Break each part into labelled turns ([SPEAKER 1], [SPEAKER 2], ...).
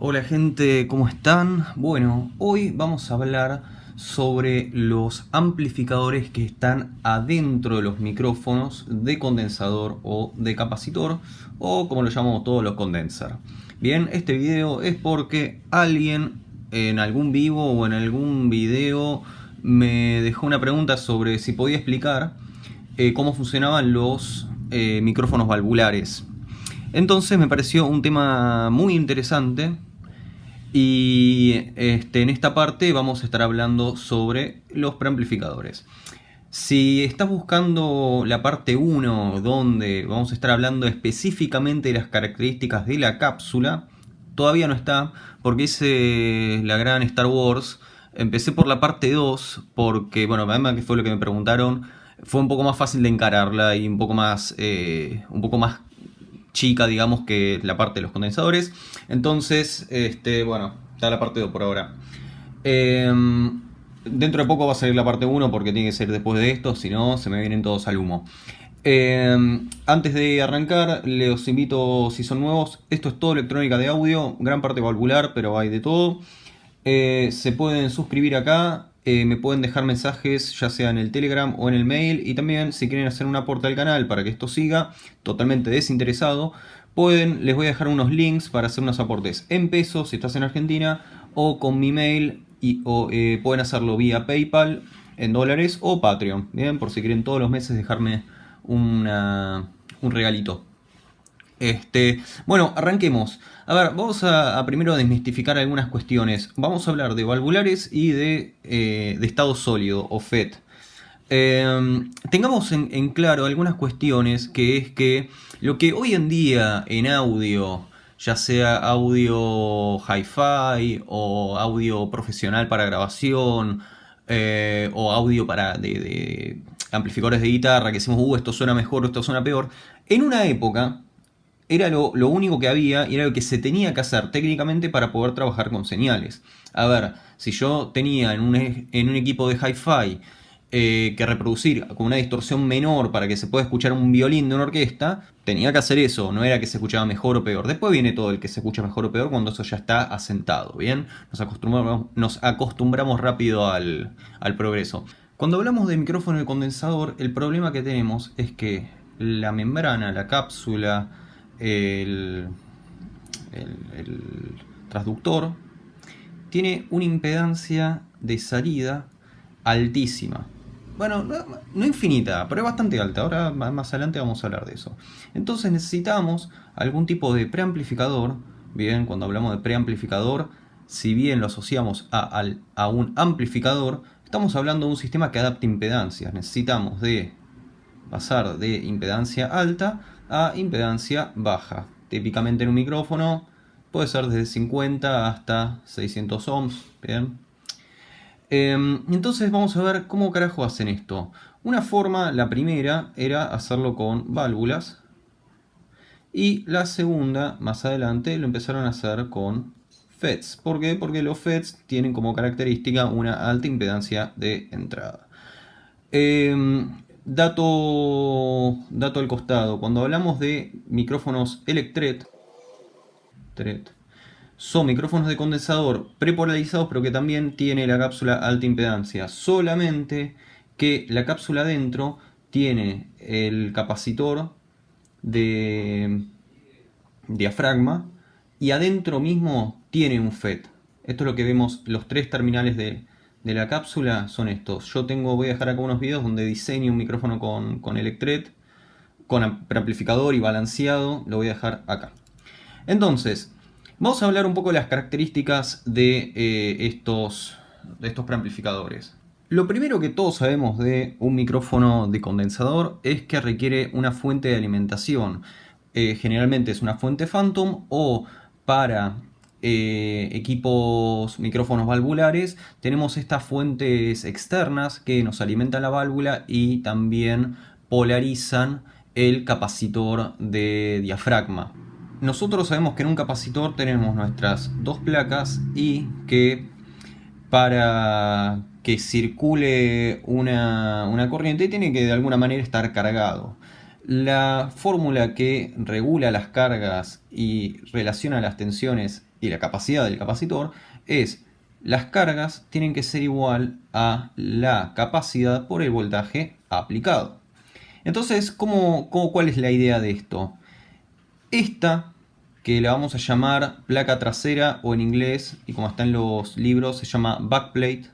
[SPEAKER 1] Hola gente, ¿cómo están? Bueno, hoy vamos a hablar sobre los amplificadores que están adentro de los micrófonos de condensador o de capacitor, o como lo llamamos todos, los condenser. Bien, este video es porque alguien en algún vivo o en algún video me dejó una pregunta sobre si podía explicar cómo funcionaban los micrófonos valvulares. Entonces me pareció un tema muy interesante y en esta parte vamos a estar hablando sobre los preamplificadores. Si estás buscando la parte 1, donde vamos a estar hablando específicamente de las características de la cápsula, todavía no está, porque hice la gran Star Wars. Empecé por la parte 2, porque, bueno, además que fue lo que me preguntaron, fue un poco más fácil de encararla y un poco más chica, digamos, que la parte de los condensadores. Entonces, bueno, está la parte 2 por ahora. Dentro de poco va a salir la parte 1 porque tiene que ser después de esto, si no se me vienen todos al humo. Antes de arrancar, les invito, si son nuevos, esto es todo electrónica de audio, gran parte valvular, pero hay de todo. Se pueden suscribir acá, me pueden dejar mensajes ya sea en el Telegram o en el mail, y también si quieren hacer un aporte al canal para que esto siga totalmente desinteresado, les voy a dejar unos links para hacer unos aportes en pesos si estás en Argentina, o con mi mail, o pueden hacerlo vía PayPal en dólares o Patreon, bien, por si quieren todos los meses dejarme un regalito. Bueno, arranquemos. A ver, vamos a primero desmistificar algunas cuestiones. Vamos a hablar de valvulares y de estado sólido o FET. Tengamos en claro algunas cuestiones, que es que lo que hoy en día en audio, ya sea audio hi-fi o audio profesional para grabación, o audio de amplificadores de guitarra, que decimos, esto suena mejor o esto suena peor, en una época era lo único que había y era lo que se tenía que hacer técnicamente para poder trabajar con señales. A ver, si yo tenía en un equipo de hi-fi que reproducir con una distorsión menor para que se pueda escuchar un violín de una orquesta, tenía que hacer eso, no era que se escuchaba mejor o peor. Después viene todo el que se escucha mejor o peor cuando eso ya está asentado, ¿bien? Nos acostumbramos rápido al progreso. Cuando hablamos de micrófono de condensador, el problema que tenemos es que la membrana, la cápsula, el, el transductor tiene una impedancia de salida altísima. Bueno, no infinita, pero es bastante alta. Ahora más adelante vamos a hablar de eso. Entonces necesitamos algún tipo de preamplificador. Bien, cuando hablamos de preamplificador, si bien lo asociamos a un amplificador, estamos hablando de un sistema que adapte impedancias. Necesitamos pasar de impedancia alta a impedancia baja. Típicamente en un micrófono puede ser desde 50 hasta 600 ohms. Bien. Entonces vamos a ver cómo carajo hacen esto. Una forma, la primera, era hacerlo con válvulas. Y la segunda, más adelante, lo empezaron a hacer con FETs. ¿Por qué? Porque los FETs tienen como característica una alta impedancia de entrada. Dato al costado. Cuando hablamos de micrófonos Electret, son micrófonos de condensador prepolarizados, pero que también tiene la cápsula alta impedancia. Solamente que la cápsula adentro tiene el capacitor de diafragma y adentro mismo tiene un FET. Esto es lo que vemos, los tres terminales de la cápsula son estos. Voy a dejar acá unos videos donde diseño un micrófono con Electret, con preamplificador y balanceado. Lo voy a dejar acá. Entonces, vamos a hablar un poco de las características de estos preamplificadores. Lo primero que todos sabemos de un micrófono de condensador es que requiere una fuente de alimentación. Generalmente es una fuente Phantom, o para micrófonos valvulares, tenemos estas fuentes externas que nos alimentan la válvula y también polarizan el capacitor de diafragma. Nosotros sabemos que en un capacitor tenemos nuestras dos placas y que para que circule una corriente tiene que de alguna manera estar cargado. La fórmula que regula las cargas y relaciona las tensiones y la capacidad del capacitor es las cargas tienen que ser igual a la capacidad por el voltaje aplicado. Entonces, ¿cuál es la idea de esto? Esta, que la vamos a llamar placa trasera o en inglés, y como está en los libros, se llama backplate.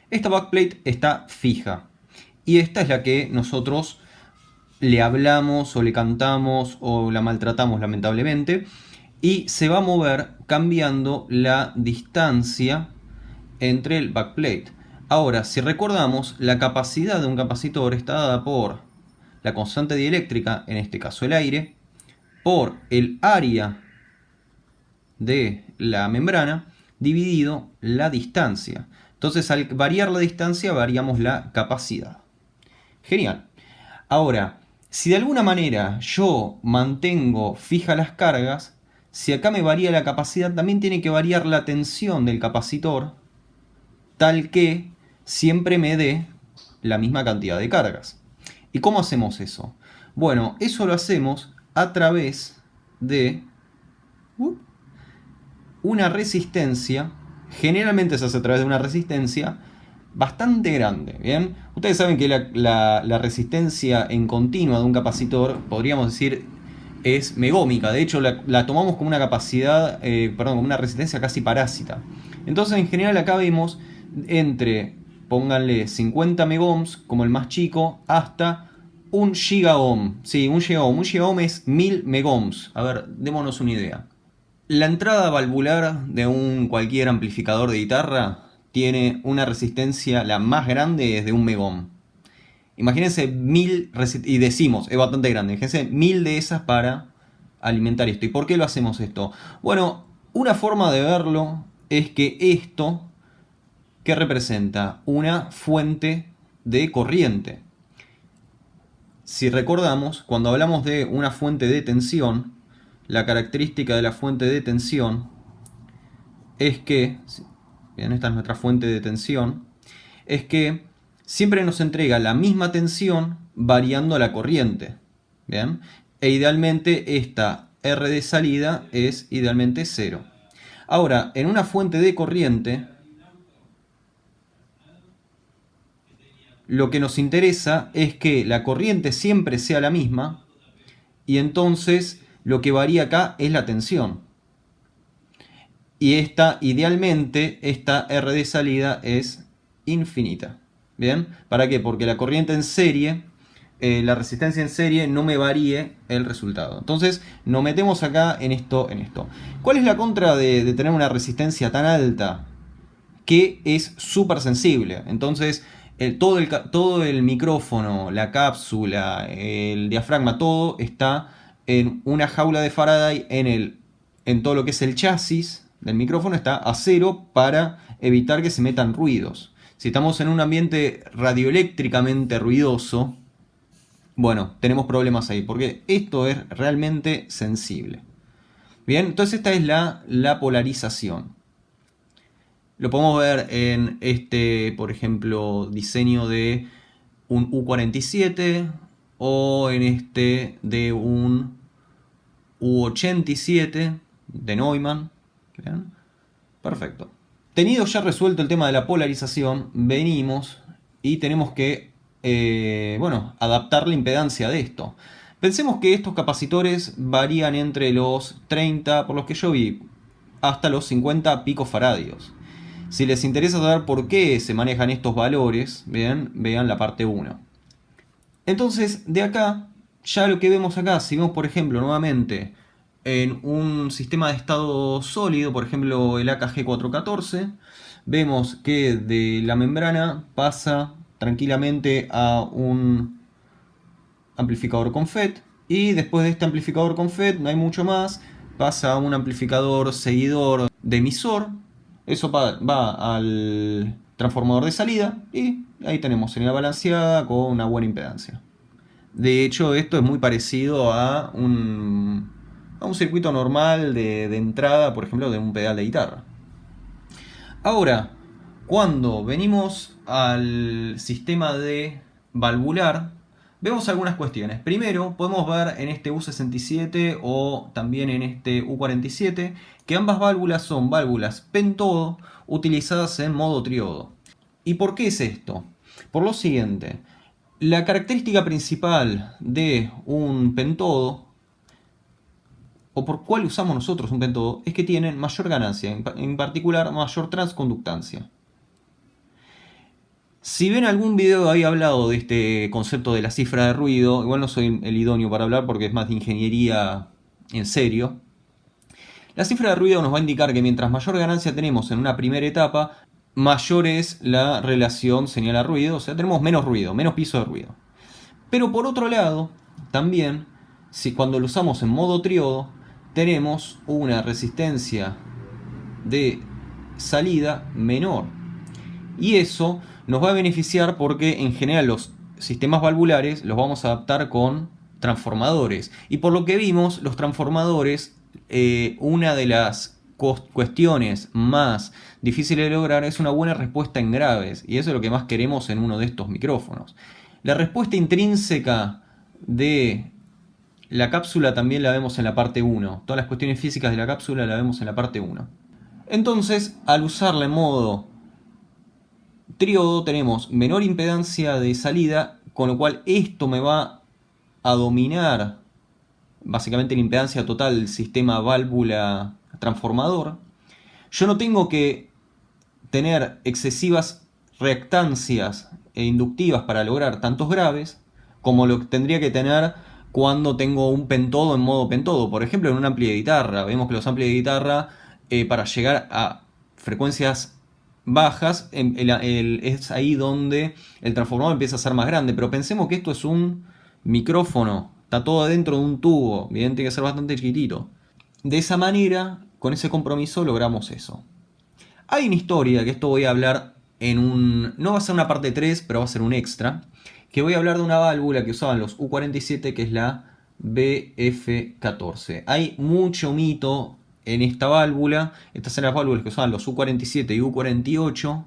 [SPEAKER 1] Esta backplate está fija. Y esta es la que nosotros le hablamos o le cantamos o la maltratamos lamentablemente. Y se va a mover cambiando la distancia entre el backplate. Ahora, si recordamos, la capacidad de un capacitor está dada por la constante dieléctrica, en este caso el aire, por el área de la membrana dividido la distancia. Entonces, al variar la distancia, variamos la capacidad. Genial. Ahora, si de alguna manera yo mantengo fijas las cargas, si acá me varía la capacidad, también tiene que variar la tensión del capacitor, tal que siempre me dé la misma cantidad de cargas. ¿Y cómo hacemos eso? Bueno, eso lo hacemos a través de una resistencia. Generalmente se hace a través de una resistencia bastante grande, ¿bien? Ustedes saben que la resistencia en continua de un capacitor, podríamos decir, es megómica. De hecho, la tomamos como una capacidad, como una resistencia casi parásita. Entonces, en general, acá vemos entre, pónganle 50 megohms como el más chico, hasta 1 gigaohm. Sí, 1 gigaohm. 1 gigaohm es 1000 megohms. A ver, démonos una idea. La entrada valvular de cualquier amplificador de guitarra tiene una resistencia, la más grande es de 1 megohm. Imagínense 1000, y decimos, es bastante grande, imagínense 1000 de esas para alimentar esto. ¿Y por qué lo hacemos esto? Bueno, una forma de verlo es que esto, ¿qué representa? Una fuente de corriente. Si recordamos, cuando hablamos de una fuente de tensión, la característica de la fuente de tensión es que, bien, esta es nuestra fuente de tensión, es que siempre nos entrega la misma tensión variando la corriente, ¿bien? E idealmente esta R de salida es idealmente 0. Ahora, en una fuente de corriente, lo que nos interesa es que la corriente siempre sea la misma y entonces lo que varía acá es la tensión. Y idealmente, esta R de salida es infinita. ¿Bien? ¿Para qué? Porque la corriente en serie, la resistencia en serie no me varíe el resultado. Entonces nos metemos acá en esto. ¿Cuál es la contra de tener una resistencia tan alta? Que es súper sensible. Entonces todo el micrófono, la cápsula, el diafragma, todo está en una jaula de Faraday en todo lo que es el chasis del micrófono está a 0 para evitar que se metan ruidos. Si estamos en un ambiente radioeléctricamente ruidoso, bueno, tenemos problemas ahí, porque esto es realmente sensible. Bien, entonces esta es la polarización. Lo podemos ver en por ejemplo, diseño de un U47 o en de un U87 de Neumann. ¿Bien? Perfecto. Tenido ya resuelto el tema de la polarización, venimos y tenemos que adaptar la impedancia de esto. Pensemos que estos capacitores varían entre los 30, por los que yo vi, hasta los 50 picofaradios. Si les interesa saber por qué se manejan estos valores, vean la parte 1. Entonces, de acá, ya lo que vemos acá, si vemos por ejemplo nuevamente en un sistema de estado sólido, por ejemplo el AKG 414, vemos que de la membrana pasa tranquilamente a un amplificador con FET, y después de este amplificador con FET, no hay mucho más, pasa a un amplificador seguidor de emisor, eso va al transformador de salida, y ahí tenemos señal balanceada con una buena impedancia. De hecho, esto es muy parecido a un circuito normal de entrada, por ejemplo, de un pedal de guitarra. Ahora, cuando venimos al sistema de valvular, Vemos algunas cuestiones. Primero, podemos ver en este U67 o también en este U47 que ambas válvulas son válvulas pentodo utilizadas en modo triodo. ¿Y por qué es esto? Por lo siguiente, la característica principal de un pentodo, o por cuál usamos nosotros un pentodo, es que tienen mayor ganancia, en particular mayor transconductancia. Si ven algún video había hablado de este concepto de la cifra de ruido, igual no soy el idóneo para hablar porque es más de ingeniería en serio. La cifra de ruido nos va a indicar que mientras mayor ganancia tenemos en una primera etapa, mayor es la relación señal a ruido, o sea, tenemos menos ruido, menos piso de ruido. Pero por otro lado, también, si cuando lo usamos en modo triodo, tenemos una resistencia de salida menor. Y eso nos va a beneficiar porque en general los sistemas valvulares los vamos a adaptar con transformadores. Y por lo que vimos, los transformadores, una de las cuestiones más difíciles de lograr es una buena respuesta en graves. Y eso es lo que más queremos en uno de estos micrófonos. La respuesta intrínseca de la cápsula también la vemos en la parte 1. Todas las cuestiones físicas de la cápsula la vemos en la parte 1. Entonces, al usarla en modo triodo tenemos menor impedancia de salida, con lo cual esto me va a dominar básicamente la impedancia total del sistema válvula transformador. Yo no tengo que tener excesivas reactancias e inductivas para lograr tantos graves como lo que tendría que tener cuando tengo un pentodo en modo pentodo. Por ejemplo, en un ampli de guitarra. Vemos que los amplis de guitarra, para llegar a frecuencias bajas, es ahí donde el transformador empieza a ser más grande. Pero pensemos que esto es un micrófono, está todo dentro de un tubo, bien, tiene que ser bastante chiquitito. De esa manera, con ese compromiso, logramos eso. Hay una historia, que esto voy a hablar en un... no va a ser una parte 3, pero va a ser un extra, que voy a hablar de una válvula que usaban los U47, que es la BF14. Hay mucho mito en esta válvula. Estas eran las válvulas que usaban los U47 y U48.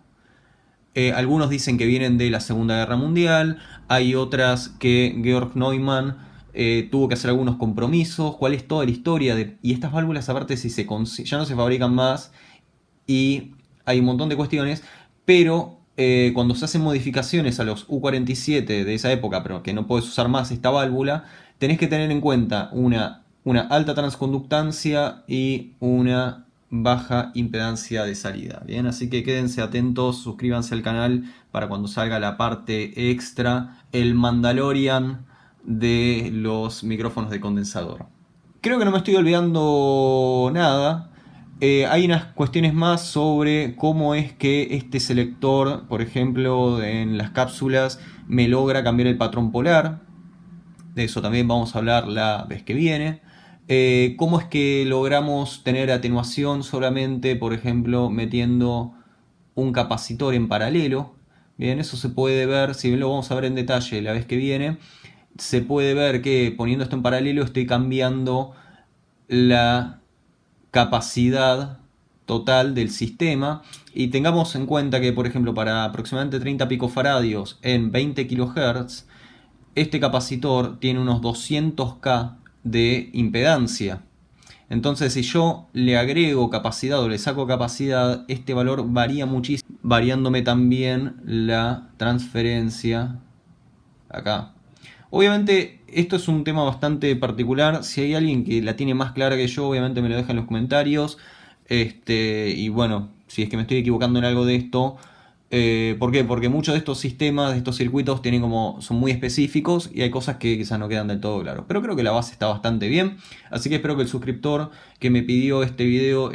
[SPEAKER 1] Algunos dicen que vienen de la Segunda Guerra Mundial. Hay otras que Georg Neumann tuvo que hacer algunos compromisos. ¿Cuál es toda la historia de...? Y estas válvulas, aparte, si ya no se fabrican más y hay un montón de cuestiones, pero cuando se hacen modificaciones a los U47 de esa época, pero que no puedes usar más esta válvula, tenés que tener en cuenta una alta transconductancia y una baja impedancia de salida. Bien, así que quédense atentos, suscríbanse al canal para cuando salga la parte extra, el Mandalorian de los micrófonos de condensador. Creo que no me estoy olvidando nada. Hay unas cuestiones más sobre cómo es que este selector, por ejemplo, en las cápsulas, me logra cambiar el patrón polar. De eso también vamos a hablar la vez que viene. Cómo es que logramos tener atenuación solamente, por ejemplo, metiendo un capacitor en paralelo. Bien, eso se puede ver, si bien lo vamos a ver en detalle la vez que viene, se puede ver que poniendo esto en paralelo estoy cambiando la capacidad total del sistema. Y tengamos en cuenta que, por ejemplo, para aproximadamente 30 picofaradios en 20 kHz, este capacitor tiene unos 200K de impedancia. Entonces, si yo le agrego capacidad o le saco capacidad, este valor varía muchísimo, variándome también la transferencia acá. Obviamente esto es un tema bastante particular. Si hay alguien que la tiene más clara que yo, obviamente me lo deja en los comentarios. Y bueno, si es que me estoy equivocando en algo de esto, ¿por qué? Porque muchos de estos sistemas, de estos circuitos, son muy específicos y hay cosas que quizás no quedan del todo claros. Pero creo que la base está bastante bien. Así que espero que el suscriptor que me pidió este video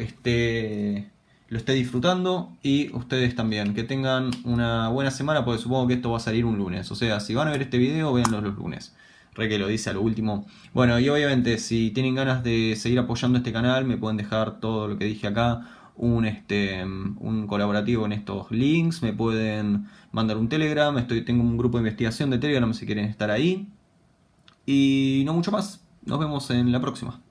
[SPEAKER 1] lo esté disfrutando, y ustedes también. Que tengan una buena semana, porque supongo que esto va a salir un lunes. O sea, si van a ver este video, véanlo los lunes. Re que lo dice a lo último. Bueno, y obviamente si tienen ganas de seguir apoyando este canal, me pueden dejar todo lo que dije acá, un colaborativo en estos links, me pueden mandar un Telegram, tengo un grupo de investigación de Telegram si quieren estar ahí. Y no mucho más. Nos vemos en la próxima.